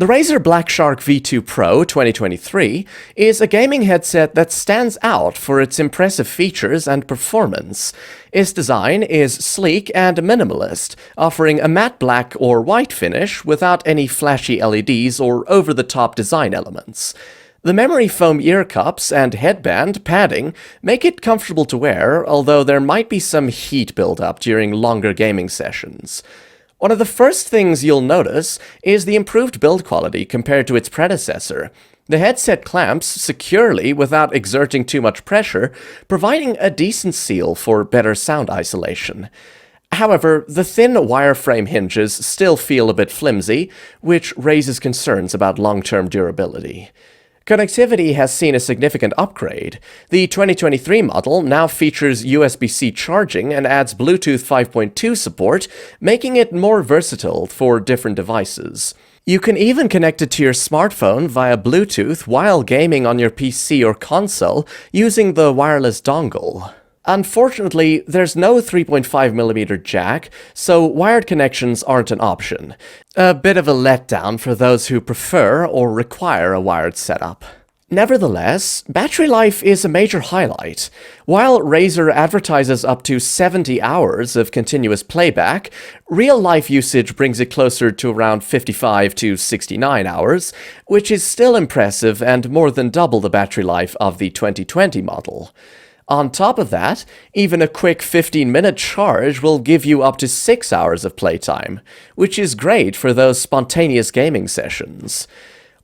The Razer BlackShark V2 Pro 2023 is a gaming headset that stands out for its impressive features and performance. Its design is sleek and minimalist, offering a matte black or white finish without any flashy LEDs or over-the-top design elements. The memory foam ear cups and headband padding make it comfortable to wear, although there might be some heat buildup during longer gaming sessions. One of the first things you'll notice is the improved build quality compared to its predecessor. The headset clamps securely without exerting too much pressure, providing a decent seal for better sound isolation. However, the thin wireframe hinges still feel a bit flimsy, which raises concerns about long-term durability. Connectivity has seen a significant upgrade. The 2023 model now features USB-C charging and adds Bluetooth 5.2 support, making it more versatile for different devices. You can even connect it to your smartphone via Bluetooth while gaming on your PC or console using the wireless dongle. Unfortunately, there's no 3.5mm jack, so wired connections aren't an option. A bit of a letdown for those who prefer or require a wired setup. Nevertheless, battery life is a major highlight. While Razer advertises up to 70 hours of continuous playback, real-life usage brings it closer to around 55 to 69 hours, which is still impressive and more than double the battery life of the 2020 model. On top of that, even a quick 15-minute charge will give you up to 6 hours of playtime, which is great for those spontaneous gaming sessions.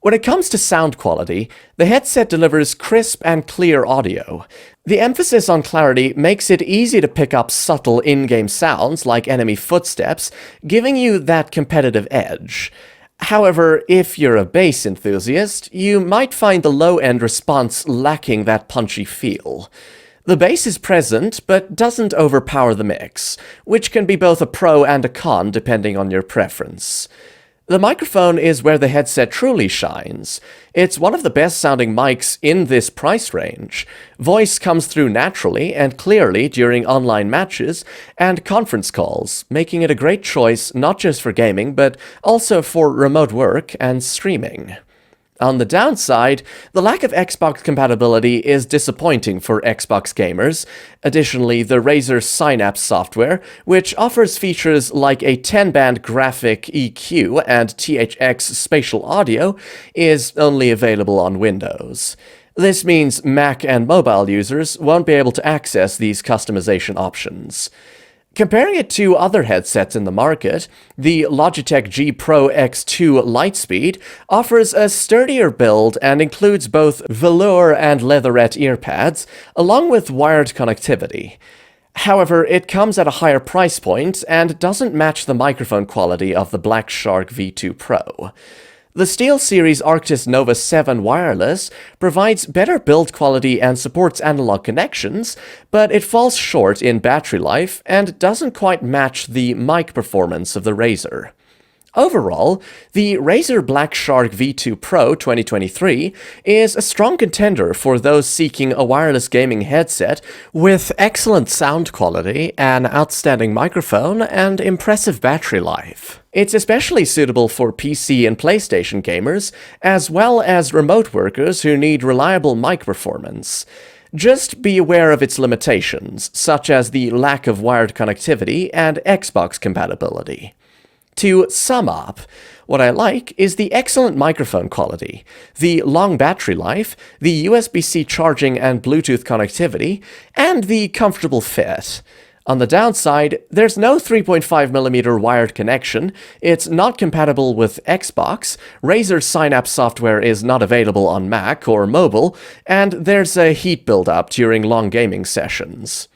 When it comes to sound quality, the headset delivers crisp and clear audio. The emphasis on clarity makes it easy to pick up subtle in-game sounds like enemy footsteps, giving you that competitive edge. However, if you're a bass enthusiast, you might find the low-end response lacking that punchy feel. The bass is present, but doesn't overpower the mix, which can be both a pro and a con depending on your preference. The microphone is where the headset truly shines. It's one of the best sounding mics in this price range. Voice comes through naturally and clearly during online matches and conference calls, making it a great choice not just for gaming, but also for remote work and streaming. On the downside, the lack of Xbox compatibility is disappointing for Xbox gamers. Additionally, the Razer Synapse software, which offers features like a 10-band graphic EQ and THX spatial audio, is only available on Windows. This means Mac and mobile users won't be able to access these customization options. Comparing it to other headsets in the market, the Logitech G Pro X2 Lightspeed offers a sturdier build and includes both velour and leatherette earpads, along with wired connectivity. However, it comes at a higher price point and doesn't match the microphone quality of the BlackShark V2 Pro. The SteelSeries Arctis Nova 7 wireless provides better build quality and supports analog connections, but it falls short in battery life and doesn't quite match the mic performance of the Razer. Overall, the Razer BlackShark V2 Pro 2023 is a strong contender for those seeking a wireless gaming headset with excellent sound quality, an outstanding microphone, and impressive battery life. It's especially suitable for PC and PlayStation gamers, as well as remote workers who need reliable mic performance. Just be aware of its limitations, such as the lack of wired connectivity and Xbox compatibility. To sum up, what I like is the excellent microphone quality, the long battery life, the USB-C charging and Bluetooth connectivity, and the comfortable fit. On the downside, there's no 3.5mm wired connection, it's not compatible with Xbox, Razer Synapse software is not available on Mac or mobile, and there's a heat buildup during long gaming sessions.